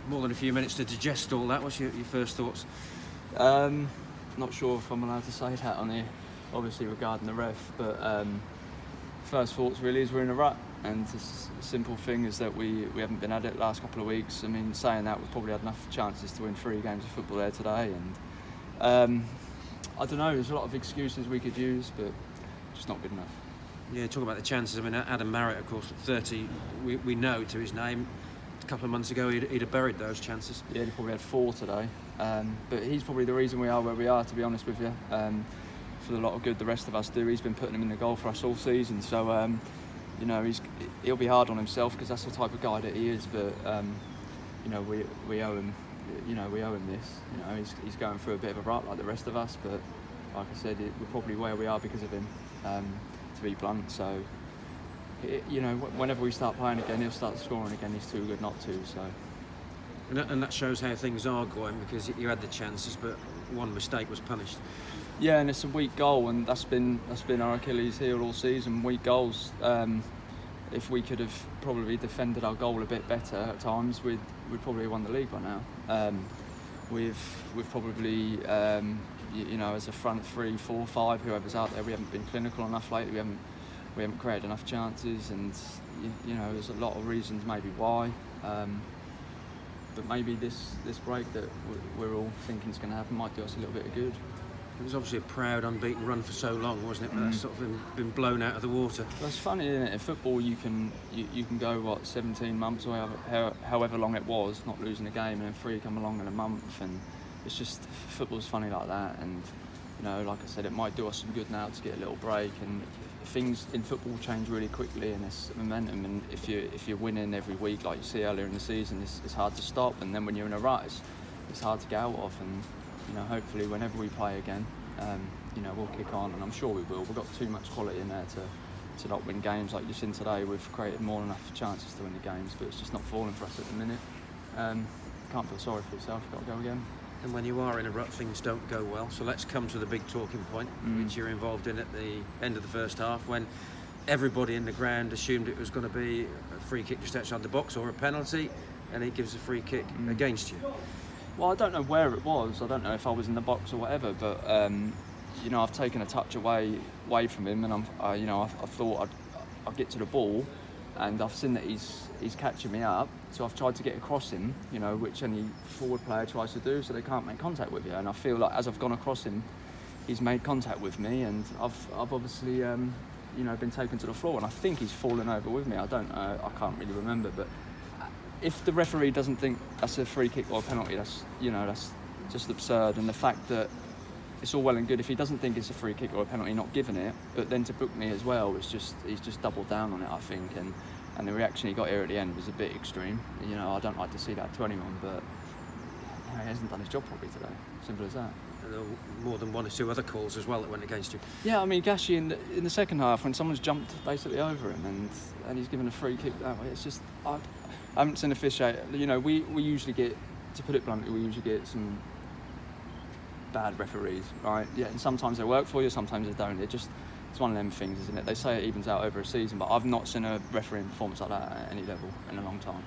more than a few minutes to digest all that. What's your first thoughts? Not sure if I'm allowed to say that on here, obviously regarding the ref, but first thoughts really is we're in a rut, and the simple thing is that we haven't been at it the last couple of weeks. I mean, saying that, we've probably had enough chances to win 3 games of football there today, and I don't know, there's a lot of excuses we could use, but just not good enough. Yeah, talk about the chances. I mean, Adam Marriott, of course, at 30, we know to his name. A couple of months ago, he'd have buried those chances. Yeah, he probably had 4 today. But he's probably the reason we are where we are, to be honest with you. For the lot of good the rest of us do, he's been putting him in the goal for us all season. So, you know, he'll be hard on himself because that's the type of guy that he is. But, you know, we owe him. You know, we owe him this. You know, he's going through a bit of a rut like the rest of us. But like I said, we're probably where we are because of him. To be blunt, so you know, whenever we start playing again, he'll start scoring again. He's too good not to. So, and that shows how things are going, because you had the chances, but one mistake was punished. Yeah, and it's a weak goal, and that's been our Achilles heel all season. Weak goals. If we could have probably defended our goal a bit better at times, we'd probably won the league by now. We've probably. You know, as a front 3, 4, 5, whoever's out there, we haven't been clinical enough lately. We haven't created enough chances, and you know, there's a lot of reasons maybe why. But maybe this break that we're all thinking is going to happen might do us a little bit of good. It was obviously a proud, unbeaten run for so long, wasn't it? But that's sort of been blown out of the water. That's funny, isn't it? In football, you can go 17 months or however long it was, not losing a game, and then 3 come along in a month, and it's just, football's funny like that. And you know, like I said, it might do us some good now to get a little break, and things in football change really quickly, and there's momentum, and if you're winning every week like you see earlier in the season, it's hard to stop, and then when you're in a rut, it's hard to get out of. And you know, hopefully whenever we play again, you know, we'll kick on, and I'm sure we will. We've got too much quality in there to not win games. Like you've seen today, we've created more than enough chances to win the games, but it's just not falling for us at the minute. Can't feel sorry for yourself, you've got to go again. And when you are in a rut, things don't go well. So let's come to the big talking point, which you're involved in at the end of the first half, when everybody in the ground assumed it was going to be a free kick just outside the box or a penalty, and he gives a free kick against you. Well, I don't know where it was. I don't know if I was in the box or whatever, but you know, I've taken a touch away from him, and I thought I'd get to the ball, and I've seen that he's catching me up, so I've tried to get across him, you know, which any forward player tries to do, so they can't make contact with you. And I feel like as I've gone across him, he's made contact with me, and I've obviously you know, been taken to the floor, and I think he's fallen over with me. I don't know, I can't really remember, but if the referee doesn't think that's a free kick or a penalty, that's just absurd. And the fact that it's all well and good if he doesn't think it's a free kick or a penalty, not giving it, but then to book me as well, he's just doubled down on it, I think. And the reaction he got here at the end was a bit extreme. You know, I don't like to see that to anyone, but you know, he hasn't done his job properly today. Simple as that. And there were more than 1 or 2 other calls as well that went against you. Yeah, I mean, Gashi in the second half, when someone's jumped basically over him and he's given a free kick that way, it's just, I haven't seen officiate. You know, we usually get, to put it bluntly, we usually get some bad referees, right? Yeah, and sometimes they work for you, sometimes they don't. It's one of them things, isn't it? They say it evens out over a season, but I've not seen a refereeing performance like that at any level in a long time.